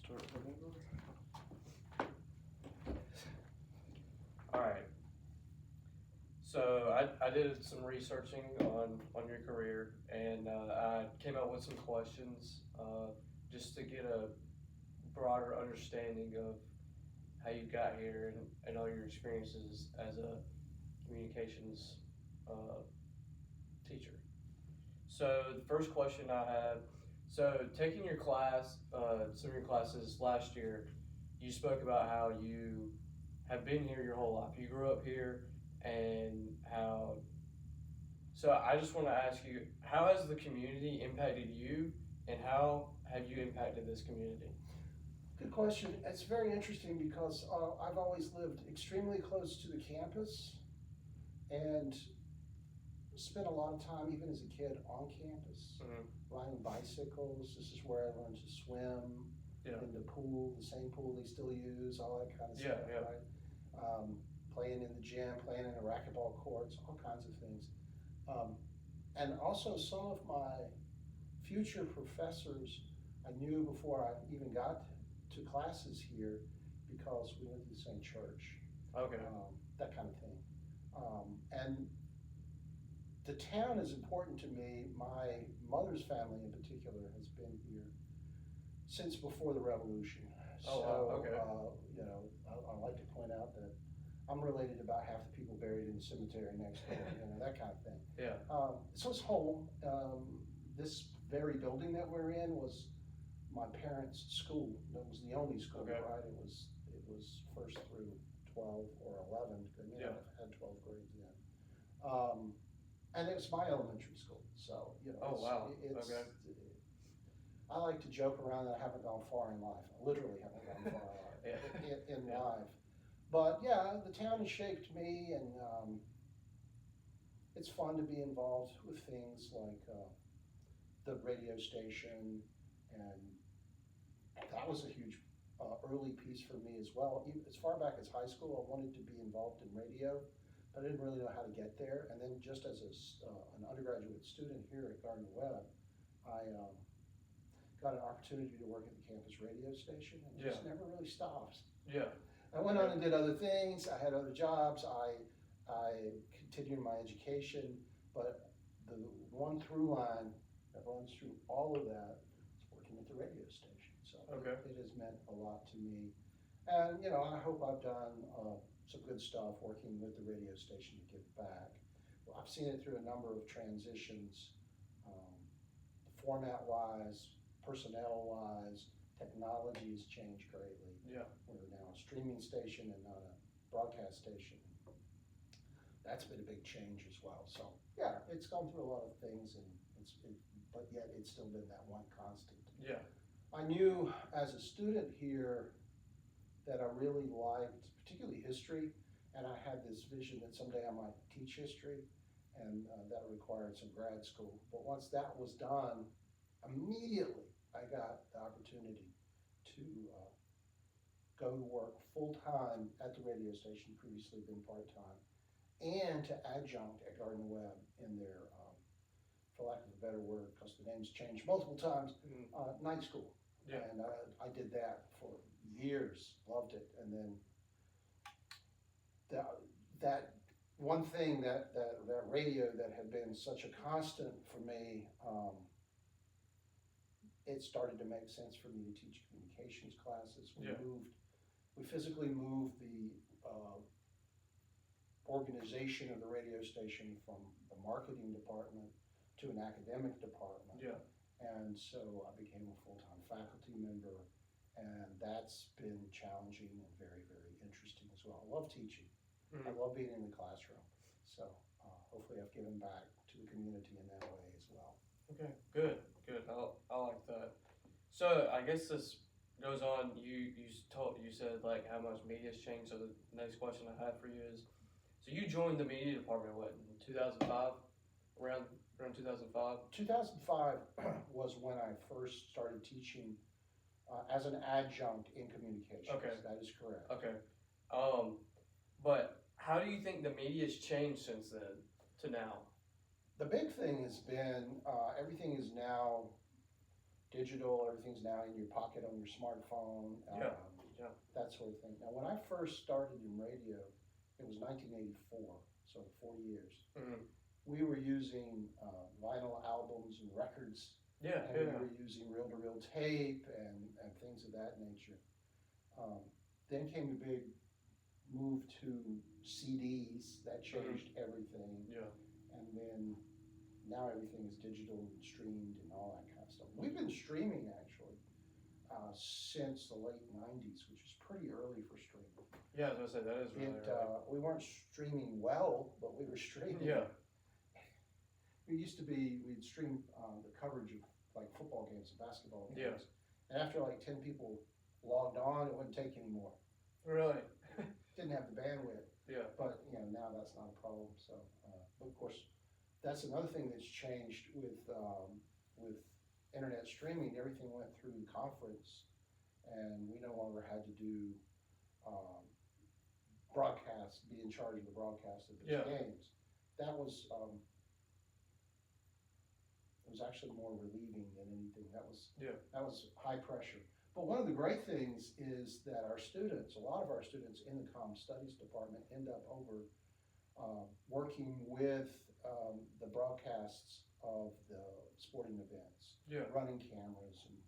Start whenever. All right. So I did some researching on your career, and I came up with some questions just to get a broader understanding of how you got here and all your experiences as a communications uh, teacher. So the first question I have, so taking your class, some of your classes last year, you spoke about how you have been here your whole life. You grew up here, and how. So I just want to ask you, how has the community impacted you, and how have you impacted this community? Good question. It's very interesting because I've always lived extremely close to the campus and spent a lot of time, even as a kid, on campus, riding bicycles. This is where I learned to swim, in the pool, the same pool they still use, all that kind of stuff, right? Playing in the gym, playing in the racquetball courts, all kinds of things. And also some of my future professors I knew before I even got to classes here because we went to the same church. Okay. That kind of thing. And the town is important to me. My mother's family in particular has been here since before the revolution. Oh, wow. Okay. I like to point out that I'm related to about half the people buried in the cemetery next door, that kind of thing. Yeah. So it's home. This very building that we're in was my parents' school. That was the only school, Okay. right? It was first through 12 or 11. They may not have had 12 grades yet. And it's my elementary school. So, Oh, wow. it's Okay. I like to joke around that I haven't gone far in life. I literally haven't gone far in life. But yeah, the town has shaped me, and it's fun to be involved with things like the radio station, and that was a huge early piece for me as well. Even as far back as high school, I wanted to be involved in radio, but I didn't really know how to get there. And then just as an undergraduate student here at Gardner Webb, I got an opportunity to work at the campus radio station, and just never really stopped. Yeah. I went on and did other things. I had other jobs. I continued my education, but the one through line that runs through all of that is working at the radio station. So it has meant a lot to me. And, I hope I've done some good stuff working with the radio station to give back. Well, I've seen it through a number of transitions, format-wise, personnel-wise. Technology has changed greatly. Yeah. We're now a streaming station and not a broadcast station. That's been a big change as well. So yeah, it's gone through a lot of things, but yet it's still been that one constant. Yeah. I knew as a student here that I really liked, particularly history, and I had this vision that someday I might teach history, and that required some grad school. But once that was done, immediately I got the opportunity to go to work full-time at the radio station, previously been part-time, and to adjunct at Gardner Webb in their, for lack of a better word, because the name's changed multiple times, night school. Yeah. And I did that for years, loved it. And then that one thing, that radio that had been such a constant for me, it started to make sense for me to teach communications classes. We physically moved the organization of the radio station from the marketing department to an academic department. Yeah. And so I became a full-time faculty member, and that's been challenging and very, very interesting as well. I love teaching. I love being in the classroom. So hopefully I've given back to the community in that way as well. Okay, good. I like that. So I guess this goes on. You said like how much media's changed. So the next question I have for you is, so you joined the media department what, in 2005? Around 2005? 2005 was when I first started teaching as an adjunct in communications. Okay. That is correct. Okay. But how do you think the media's changed since then to now? The big thing has been everything is now digital, everything's now in your pocket on your smartphone, Yeah. that sort of thing. Now, when I first started in radio, it was 1984, so 4 years. Mm-hmm. We were using vinyl albums and records, and we were using reel-to-reel tape and things of that nature. Then came the big move to CDs. That changed everything. Yeah. And then now everything is digital and streamed and all that kind of stuff. We've been streaming actually since the late 90s, which is pretty early for streaming. Yeah, I was gonna say that is really early. We weren't streaming well, but we were streaming. Yeah. We'd stream the coverage of like football games and basketball games. Yeah. And after like 10 people logged on, it wouldn't take anymore. Really? Didn't have the bandwidth. Yeah. But now that's not a problem. So, but of course, that's another thing that's changed with internet streaming. Everything went through the conference, and we no longer had to do broadcast, be in charge of the broadcast of those games. That was it was actually more relieving than anything. That was high pressure. But one of the great things is that our students, a lot of our students in the Comm Studies department, end up working with the broadcasts of the sporting events, running cameras and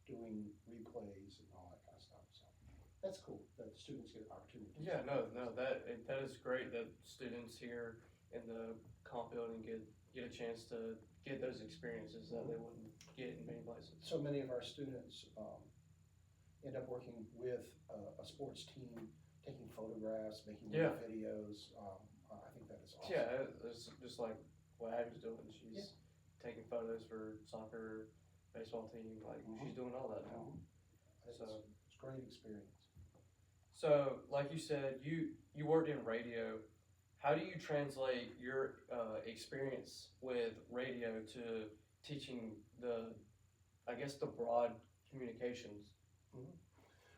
doing replays and all that kind of stuff. So that's cool that the students get opportunities. Yeah, that is great that students here in the comp building get a chance to get those experiences that they wouldn't get in many places. So many of our students end up working with a sports team, taking photographs, making videos. I think that is awesome. Yeah, it's just like what Abby's doing. She's taking photos for soccer, baseball team. Like she's doing all that now. So it's a great experience. So, like you said, you worked in radio. How do you translate your experience with radio to teaching the broad communications? Mm-hmm.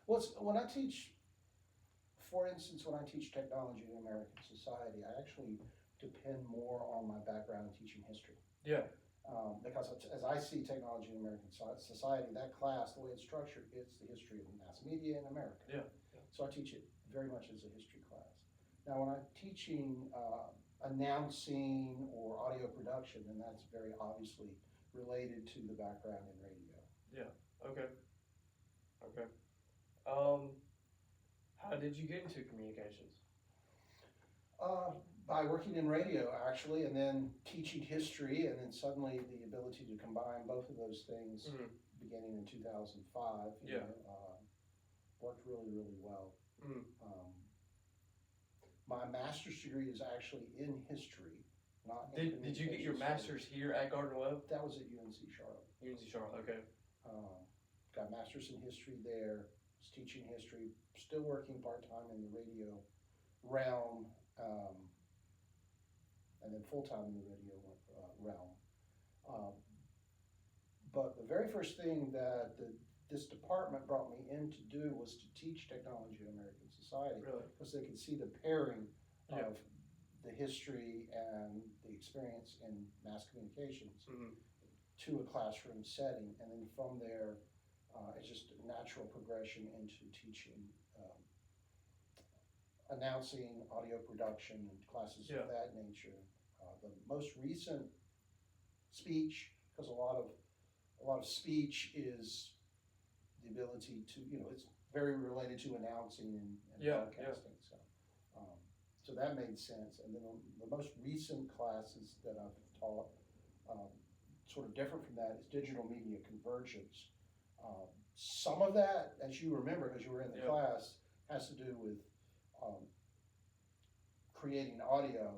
Well, when I teach, for instance, when I teach technology in American society, I actually depend more on my background in teaching history. Yeah. Because as I see technology in American society, that class, the way it's structured, it's the history of mass media in America. Yeah. So I teach it very much as a history class. Now, when I'm teaching announcing or audio production, then that's very obviously related to the background in radio. Yeah. Okay. How did you get into communications? By working in radio, actually, and then teaching history, and then suddenly the ability to combine both of those things beginning in 2005, worked really, really well. My master's degree is actually in history, not in Did you get your master's here at Gardner Webb? That was at UNC Charlotte. UNC Charlotte, okay. Got master's in history there, was teaching history, still working part-time in the radio realm, and then full-time in the radio realm. But the very first thing that this department brought me in to do was to teach technology in American society. Really? Because they could see the pairing of the history and the experience in mass communications to a classroom setting. And then from there, it's just a natural progression into teaching announcing, audio production, and classes of that nature. The most recent speech, because a lot of speech is the ability to, it's very related to announcing and broadcasting. So that made sense. And then the most recent classes that I've taught, sort of different from that, is digital media convergence. Some of that, as you remember, because you were in the class, has to do with creating audio,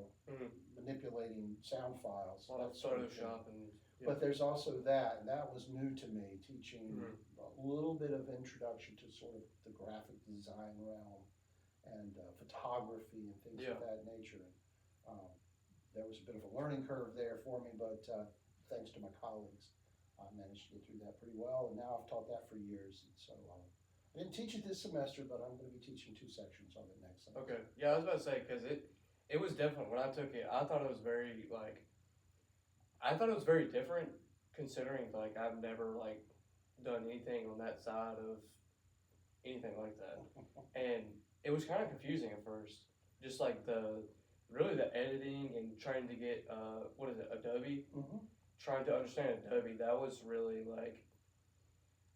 manipulating sound files. Photoshop But there's also that, and that was new to me, teaching a little bit of introduction to sort of the graphic design realm and photography and things of that nature. There was a bit of a learning curve there for me, but thanks to my colleagues, I managed to get through that pretty well, and now I've taught that for years. And so I didn't teach it this semester, but I'm going to be teaching 2 sections of it next semester. Okay, yeah, I was about to say, because it was different when I took it. I thought it was very different, considering I've never done anything on that side of anything like that. And it was kind of confusing at first, just like really the editing and trying to get, what is it, Adobe? Mhm. Trying to understand Adobe, that was really like,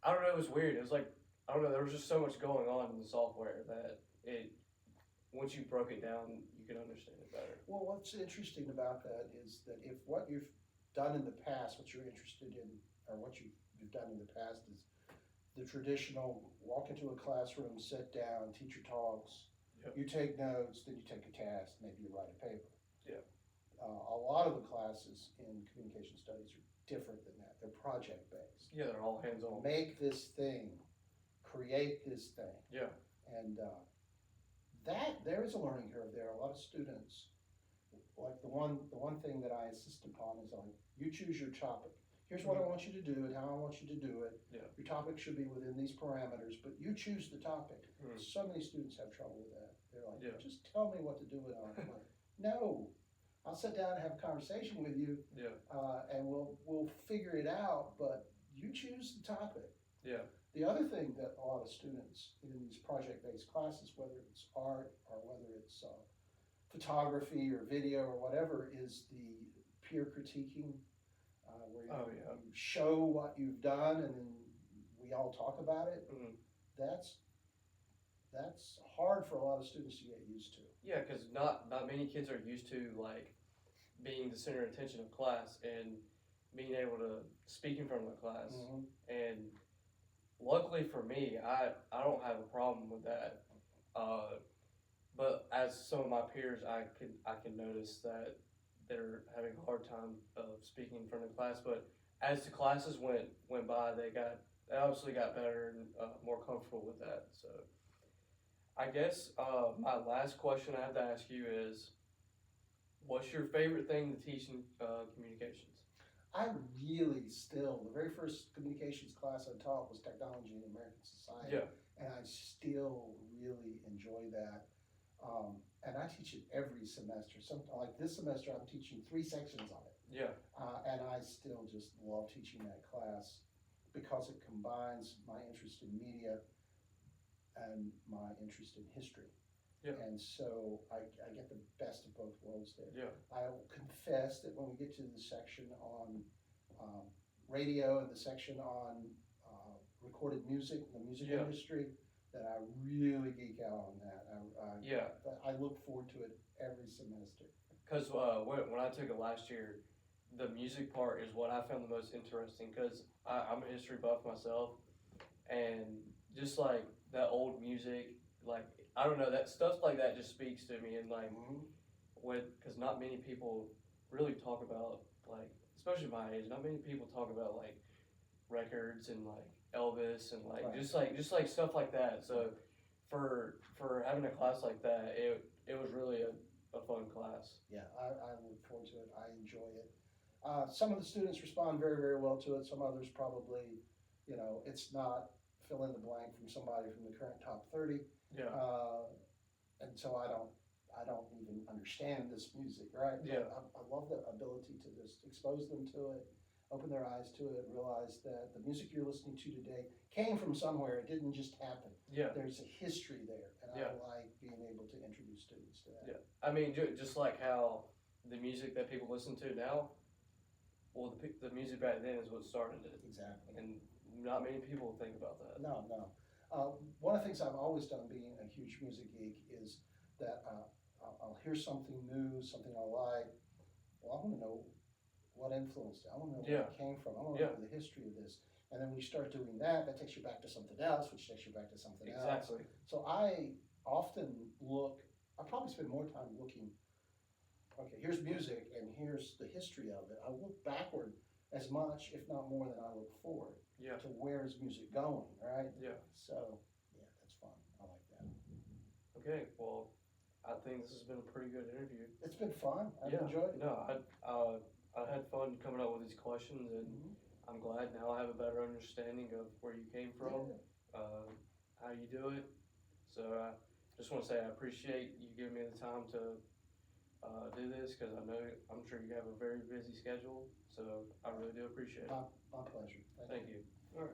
I don't know, it was weird. It was like, I don't know, there was just so much going on in the software that once you broke it down, you could understand it better. Well, what's interesting about that is that if what you've done in the past, what you're interested in, or what you've done in the past is the traditional walk into a classroom, sit down, teacher talks, Yep. you take notes, then you take a test, maybe you write a paper. Yeah. A lot of the classes in communication studies are different than that. They're project based. Yeah, they're all hands-on. Make this thing, create this thing. Yeah. And that there is a learning curve there. A lot of students, like the one thing that I insist upon is like, you choose your topic. Here's what I want you to do and how I want you to do it. Yeah. Your topic should be within these parameters, but you choose the topic. So many students have trouble with that. They're like, Yeah. just tell me what to do it on. I'm like, no, I'll sit down and have a conversation with you, Yeah. and we'll figure it out. But you choose the topic. Yeah. The other thing that a lot of students in these project-based classes, whether it's art or whether it's photography or video or whatever, is the peer critiquing, where you show what you've done and then we all talk about it. Mhm. That's hard for a lot of students to get used to. Yeah, because not many kids are used to like being the center of attention of class and being able to speak in front of the class. Mhm. And luckily for me, I don't have a problem with that. But as some of my peers, I can notice that they're having a hard time of speaking in front of class. But as the classes went by, they obviously got better and more comfortable with that. So I guess my last question I have to ask you is, what's your favorite thing to teach in communications? I really still, the very first communications class I taught was technology in American society. Yeah. And I still really enjoy that. And I teach it every semester. Like this semester, I'm teaching 3 sections on it. Yeah. And I still just love teaching that class because it combines my interest in media and my interest in history. Yeah. And so I get the best of both worlds there. Yeah. I will confess that when we get to the section on radio and the section on recorded music, the music Yeah. industry, that I really geek out on that. Yeah. I look forward to it every semester. Because when I took it last year, the music part is what I found the most interesting because I'm a history buff myself, and just like that old music, like I don't know, that stuff like that just speaks to me, and like because not many people really talk about, like, especially my age, not many people talk about like records and like Elvis and like Right. just like stuff like that. So for having a class like that, it was really a fun class. Yeah, I look forward to it. I enjoy it. Some of the students respond very, very well to it. Some others probably, it's not fill in the blank from somebody from the current top 30. Yeah. And so I don't even understand this music, right? Yeah. I love the ability to just expose them to it, open their eyes to it, realize that the music you're listening to today came from somewhere. It didn't just happen. Yeah. There's a history there, and Yeah. I like being able to introduce students to that. Yeah. I mean, just like how the music that people listen to now, well, the music back then is what started it. Exactly. And not many people think about that. No. One of the things I've always done, being a huge music geek, is that I'll hear something new, something I like. Well, I want to know what influenced it. I want to know where it came from. I want to know the history of this. And then when you start doing that, that takes you back to something else, which takes you back to something else. Exactly. So I often I probably spend more time looking, okay, here's music and here's the history of it. I look backward as much, if not more, than I look forward. Yeah. To where's music going, right? Yeah. So, yeah, that's fun. I like that. Okay, well, I think this has been a pretty good interview. It's been fun. I've enjoyed it. No, I had fun coming up with these questions, and I'm glad now I have a better understanding of where you came from, how you do it. So I just want to say I appreciate you giving me the time to do this, because I'm sure you have a very busy schedule. So I really do appreciate it. My pleasure. Thank you. All right.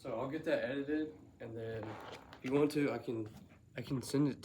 So I'll get that edited, and then if you want to, I can send it to